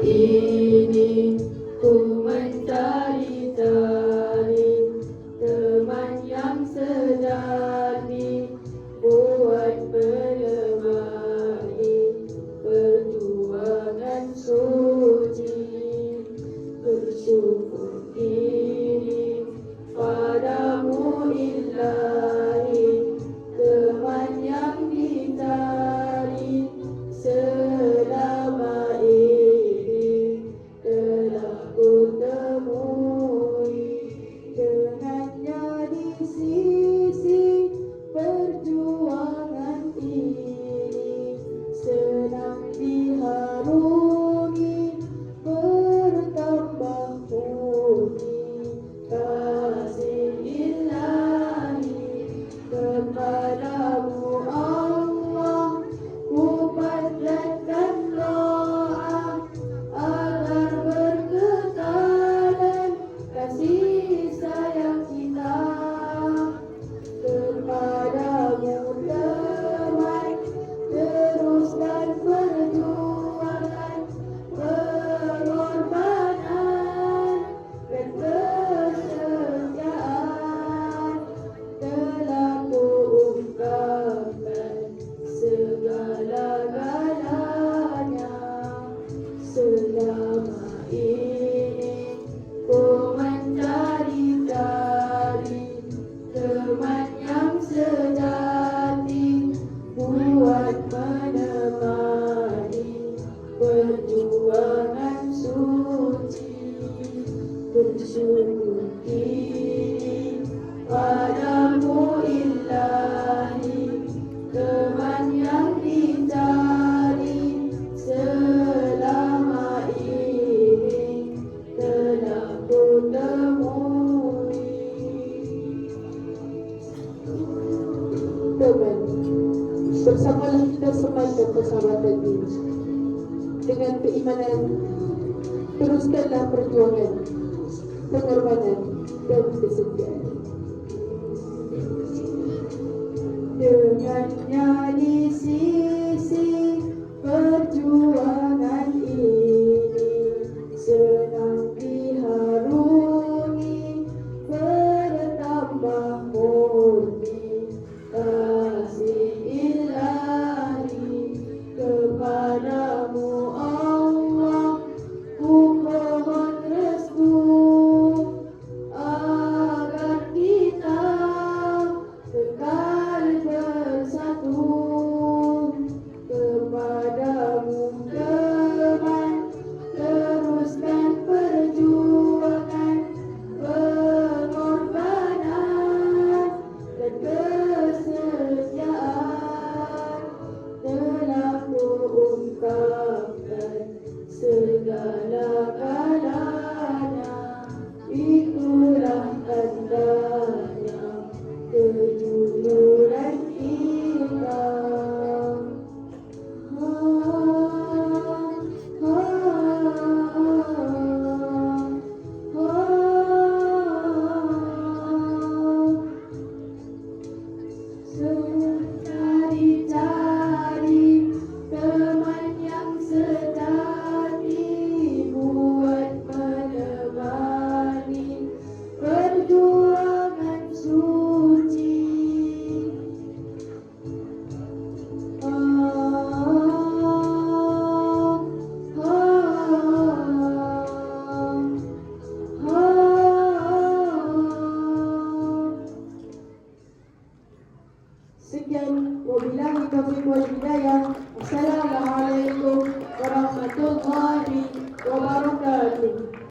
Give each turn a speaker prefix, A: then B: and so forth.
A: ini ku mencari-cari teman yang sejati buat menemani perjuangan suci. Bersyukur ini padamu Ilahi, teman yang dicari selama ini telah ku temui. Dengannya di sisi perjuangan ini senang diharungi, bertambah puji kasih Ilahi kepadamu Allah. Ku panjatkan doa agar berkekalan kasih sayang kita kepadamu teman, teruskan perjuangan, pengorbanan dan kesetiaan telah ku ungkapkan segala-galanya. Selama ini ku mencari-cari teman yang sejati buat menemani perjuangan suci. Bersyukur ini padamu Ilahi, teman yang dicari selama ini telah ku temui.
B: Teman, bersamalah kita semakan persahabatan ini. Dengan keimanan, teruskanlah perjuangan, pengorbanan dan kesetiaan.
A: Dengannya di sisi perjuangan ini senang diharungi, bertambah murni kasih Ilahi kepadamu Allah. Ku mohon restu agar kita kekal bersatu. Kepadamu teman, teruskan perjuangan, pengorbanan dan kesetiaan telah ku ungkapkan segala-galanya. Itulah tandanya kejujuran kita. Cari-cari teman yang sejati buat menemani perjuangan suci. Sekian, wabillahi taufiq wal hidayah. Assalamualaikum.